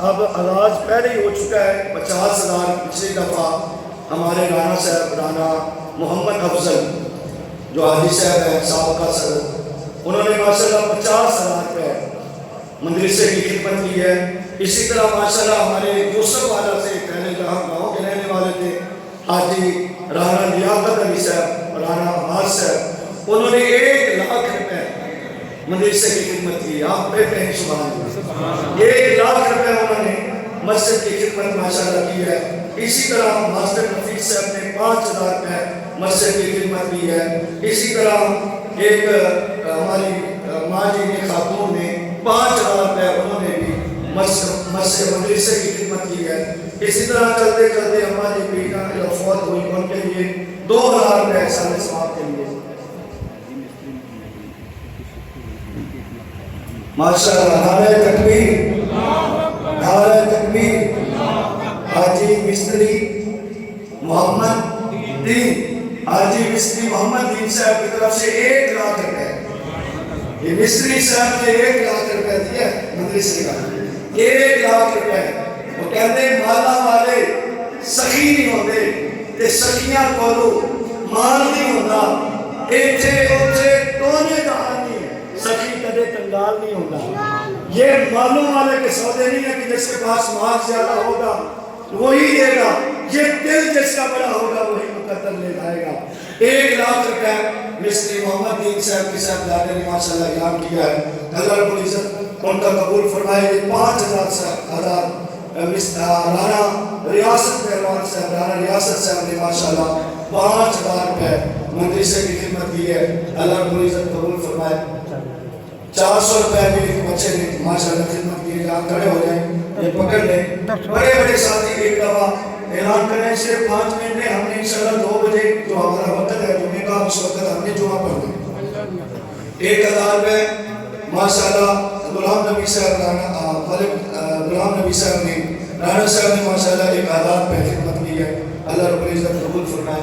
اب آغاز پہلے ہی ہو چکا ہے. 50,000 پچھلی دفعہ ہمارے رانا صاحب رانا محمد افضل جو حاجی صاحب ہیں سابقہ صدر، انہوں نے ماشاءاللہ 50,000 روپے مدرسے کی خدمت کی ہے. اسی طرح ماشاءاللہ ہمارے یوسف والا سے پہلے جہاں گاؤں کے رہنے والے تھے حاجی رانا لیاقت علی صاحب رانا عباس صاحب، انہوں نے 1,00,000 روپے مدرسے کی خدمت کی. آپ پہ کہیں سبحان اللہ. 1,00,000 روپے انہوں نے مسجد کی خدمت ماشاءاللہ کی ہے. اسی طرح ماسٹر نفیس صاحب نے 5,000 روپے مسجد کی خدمت کی ہے. اسی طرح ایک ہماری ماں جی نے خاتون نے 5,000 روپے انہوں نے بھی مسجد مدرسے کی خدمت کی ہے. اسی طرح چلتے چلتے اماں جی بیٹا جو فوت ہوئی ان کے لیے 2,000 روپے احسان ثواب کے لیے. ماشاءاللہ نعرہ تکبیر نعرہ تکبیر. حاجی مستری محمد دین حاجی مستری محمد دین صاحب کی طرف سے 1,00,000 روپے. یہ مستری صاحب نے 1,00,000 روپے دیا مدرسے کا. 1,00,000 روپے. وہ کہتے ہیں مالا والے سخی نہیں ہوتے تے سخیاں کولو مال نہیں ہوتا. ایتھے اوتھے ٹونے دار نہیں سخی کدے کنگال نہیں ہوتا. یہ مالوں والے کے سودے نہیں ہے کہ جس کے پاس مال زیادہ ہوگا وہی دے گا. یہ دل جس کا بڑا ہوگا وہی مقدر لے جائے گا. 1,00,000 روپے مستری محمد دین صاحب کی صاحبزادے نے ماشاءاللہ اعلان کیا ہے. اللہ رب العزت ان کا قبول فرمائے. 5,000 رانا ریاست پہلوان صاحب رانا ریاست صاحب نے ماشاءاللہ 5,000 روپے مدرسے کی خدمت کی ہے. اللہ رب العزت قبول فرمائے. 400 روپے بھی بچے نے ماشاءاللہ خدمت کی ہے. آپ کھڑے ہو جائیں یہ پکڑ لیں. بڑے بڑے ساتھی ایک دفعہ اعلان کریں صرف 5 منٹ میں ہم نے انشاءاللہ 2 بجے جو ہمارا وقت ہے جمعے کا اس وقت ہم نے جمعہ پڑھ دیں. 1,000 روپے ماشاءاللہ غلام نبی صاحب غلام نبی صاحب نے رانا صاحب نے ماشاءاللہ 1,000 روپے خدمت کی ہے. اللہ رب العزت قبول فرمائے.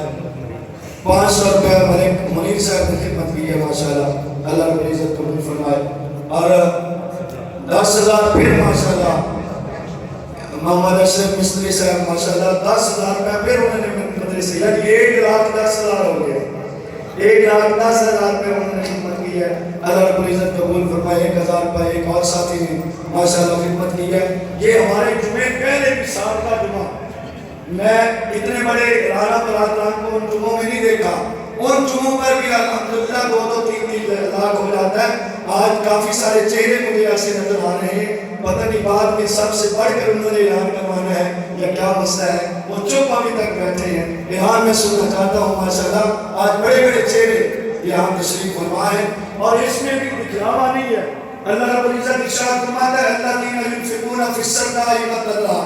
500 روپے ملک منیر صاحب نے خدمت کی ہے ماشاءاللہ. اللہ رب العزت قبول فرمائے. اور 10,000 پھر ماشاءاللہ محمد اشرف مستری صاحب ماشاءاللہ 10,000 روپے پھر انہوں نے مدرسے یعنی 1,10,000 ہو گئے. 1,10,000 روپے انہوں نے خدمت کی ہے. اللہ رب العزت قبول فرمائے. 1,000 روپے ایک اور ساتھی نے ماشاءاللہ خدمت کی ہے. یہ ہمارے جمعے پہلے بھی سال کا جمعہ میں اتنے بڑے رانا برادران کو ان جمعوں میں نہیں دیکھا. ان جمعوں پر بھی الحمدللہ 2-3 لاکھ ہو جاتا ہے. آج کافی سارے چہرے مجھے ایسے نظر آ رہے ہیں. پتہ نہیں بعد میں سب سے بڑھ کر انہوں نے اعلان کروانا ہے یا کیا مسئلہ ہے. وہ چپ ابھی تک بیٹھے ہیں. اعلان میں سننا چاہتا ہوں ماشاءاللہ آج بڑے بڑے چہرے یہاں تشریف فرما ہے. اور اس میں بھی دکھلاوا نہیں ہے. اللہ رب العزت ارشاد فرماتا ہے الذین ينفقون فی السراء والضراء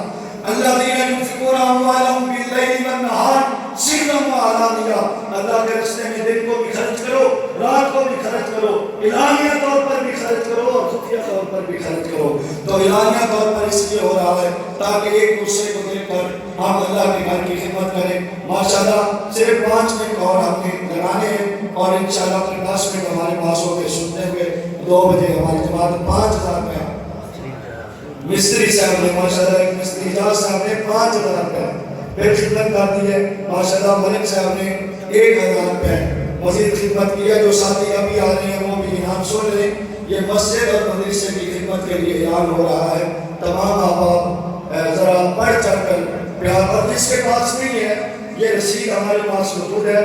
الذین ينفقون اموالهم باللیل والنہار سرا وعلانیہ. اللہ کے راستے میں دن کو بھی خرچ کرو رات کو بھی خرچ کرو اعلانیہ طور پر بھی خرچ کرو اور خفیہ طور پر بھی خرچ کرو. تو اعلانیہ طور پر اس لیے ہو رہا ہے تاکہ ایک دوسرے کو دیکھ کر ہم اللہ کے گھر کی خدمت کریں. ماشاءاللہ صرف 5 منٹ اور ہم نے لگانے ہیں اور انشاءاللہ 10 منٹ ہمارے پاس ہو گئے سنتے ہوئے 2 بجے ہماری جماعت 5,000 روپے مستری صاحب نے ماشاءاللہ ایک مستری اجاز صاحب نے 5,000 روپے پھر خدمت کر دی ہے. ماشاءاللہ ملک صاحب نے 1,000 روپے مزید خدمت کی ہے. جو ساتھی ابھی آ رہے ہیں وہ بھی انعام سن لیں. یہ مسجد اور مدرسے کی خدمت کے لیے اعلان ہو رہا ہے. تمام احباب ذرا بڑھ چڑھ کر پیار. اور جس کے پاس نہیں ہے یہ رسید ہمارے پاس موجود ہے.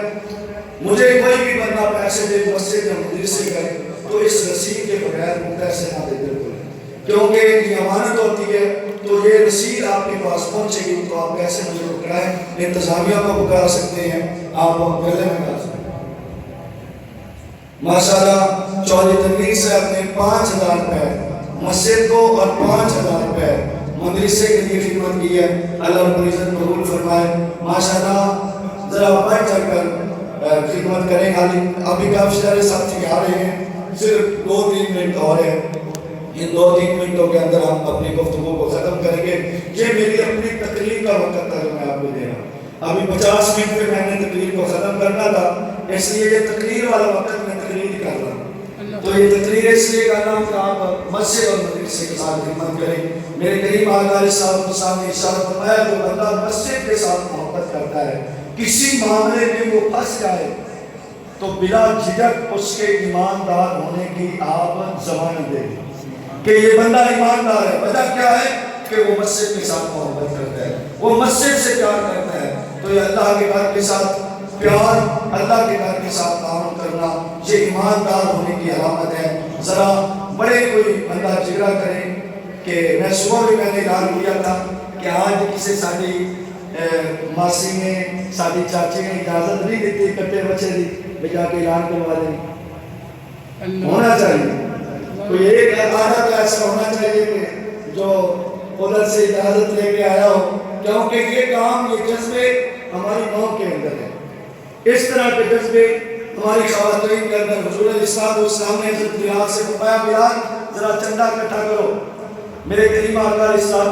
مجھے کوئی بھی بندہ پیسے دے مسجد یا مدرسے کرے تو اس رسید کے بغیر وہ پیسے نہ دے بالکل. کیونکہ یہ امانت ہوتی ہے تو یہ رسید آپ کے پاس پہنچے گی تو آپ پیسے مجھے پکڑائیں. انتظامیہ کو پکڑا سکتے ہیں آپ گلے میں کر سکتے ہیں. ماشاءاللہ چودھری تنویر صاحب نے 5,000 روپے مسجد کو اور 5,000 روپے مدرسے کے لیے خدمت کی ہے. اللہ رب العزت قبول فرمائے. ماشاءاللہ ذرا بڑھ چڑھ کر خدمت کریں. ابھی کافی سارے ساتھی آ رہے ہیں. صرف 2-3 منٹ اور ہیں. ان 2-3 منٹوں کے اندر ہم اپنی گفتگو کو ختم کریں گے. یہ میری اپنی تقریر کا وقت تھا جو میں آپ کو دے رہا ہوں. ابھی 50 منٹ میں نے تقریر کو ختم کرنا تھا اس لیے یہ تقریر والا وقت میں تقریر کر رہا ہوں. تو یہ تقریر اس لیے کرنا کہ آپ مسجد اور مدرسے کے ساتھ خدمت کریں. میرے کریم آقا علیہ الصلوۃ والسلام نے ارشاد فرمایا جو بندہ مسجد کے ساتھ محبت کرتا ہے کسی معاملے میں وہ پھنس جائے تو بلا جھجک اس کے ایماندار ہونے کی آپ ضمانت دیں کہ یہ بندہ ایماندار ہے. وجہ کیا ہے کہ وہ مسجد کے ساتھ محبت کرتا ہے, وہ مسجد سے پیار کرتا ہے. تو یہ اللہ کے گھر کے ساتھ پیار, اللہ کے گھر کے ساتھ تعاون کرنا یہ ایماندار ہونے کی علامت ہے. ذرا بڑے کوئی بندہ جگرا کرے کہ میں صبح بھی میں نے اعلان کیا تھا کہ آج کسی ساری ماسی نے ساری چاچی نے اجازت نہیں دیتی کٹے بچے دی بجا کے اعلان کروا دیں. ہونا چاہیے کوئی ایک عادت ایسا ہونا چاہیے کہ جو ادھر سے اجازت لے کے آیا ہو, کیونکہ یہ کام یہ جذبے ہماری قوم کے اندر ہے. اس طرح کے جذبے ہماری خواتین کے اندر. حضور علیہ السلام نے حضرت بلال سے فرمایا بلال ذرا چندہ اکٹھا کرو. میرے کریم آقا علیہ السلام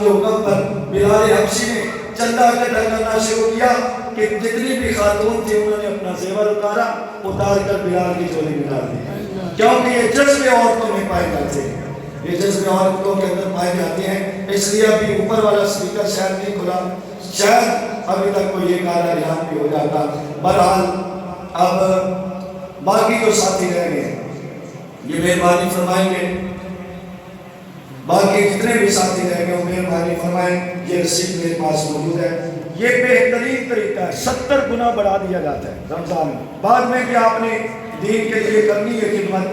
کے حکم پر بلال حبشی نے چندہ اکٹھا کرنا شروع کیا کہ جتنی بھی خاتون تھی انہوں نے اپنا زیور اتار کر بلال کی جھولی میں ڈال دیا, کیونکہ یہ جذبے عورتوں میں پائے جاتے ہیں, یہ جذبے عورتوں کے اندر پائے جاتے ہیں. اس لیے ابھی اوپر والا سپیکر شاید نہیں کھلا, شاید ابھی تک کوئی یہ کارا دھیان بھی ہو جاتا. بہرحال اب باقی جو ساتھی رہ گئے یہ مہربانی فرمائیں گے, باقی جتنے بھی ساتھی رہ گئے وہ مہربانی فرمائیں. یہ رسید میرے پاس موجود ہے. یہ بہترین طریقہ ہے, 70 گنا بڑھا دیا جاتا ہے رمضان میں. بعد میں کہ آپ نے دین کے لیے کرنی ہے خدمت,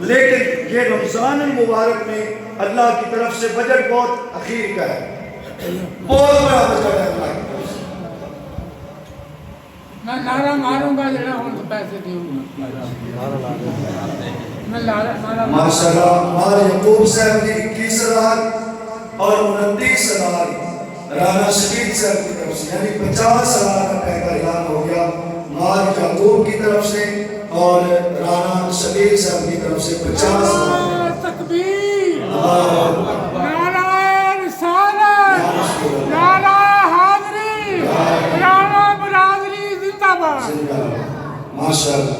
لیکن یہ رمضان المبارک میں اللہ کی طرف سے بجٹ بہت اخیر کا ہے, بہت بڑا بجٹ ہے اللہ کی طرف سے. میں نعرہ ماروں گا جڑا ہوں پیسے دیوں میں نعرہ ماشاءاللہ. مار یعقوب صاحب نے 21,000 اور 29,000 رانا شکیل صاحب کی طرف سے یعنی 50,000 کا پیکہ اعلان ہو گیا. مار یعقوب کی طرف سے اور رانا شکیل صاحب کی طرف سے 50,000. تکبیر, نعرہ رسالت, نعرہ حاضری, نعرہ برادری زندہ باد. ماشاءاللہ.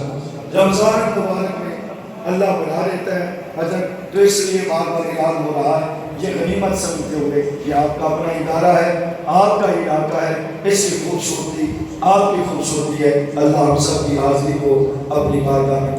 رمضان المبارک میں اللہ بڑھا لیتا ہے اجر, تو اس لیے بار بار اعلان ہو رہا ہے. یہ غنیمت سمجھتے ہوئے کہ آپ کا اپنا ادارہ ہے, آپ کا علاقہ ہے, اس کی خوبصورتی آپ کی خوبصورتی ہے. اللہ ہم سب کی حاضری کو اپنی بارگاہ میں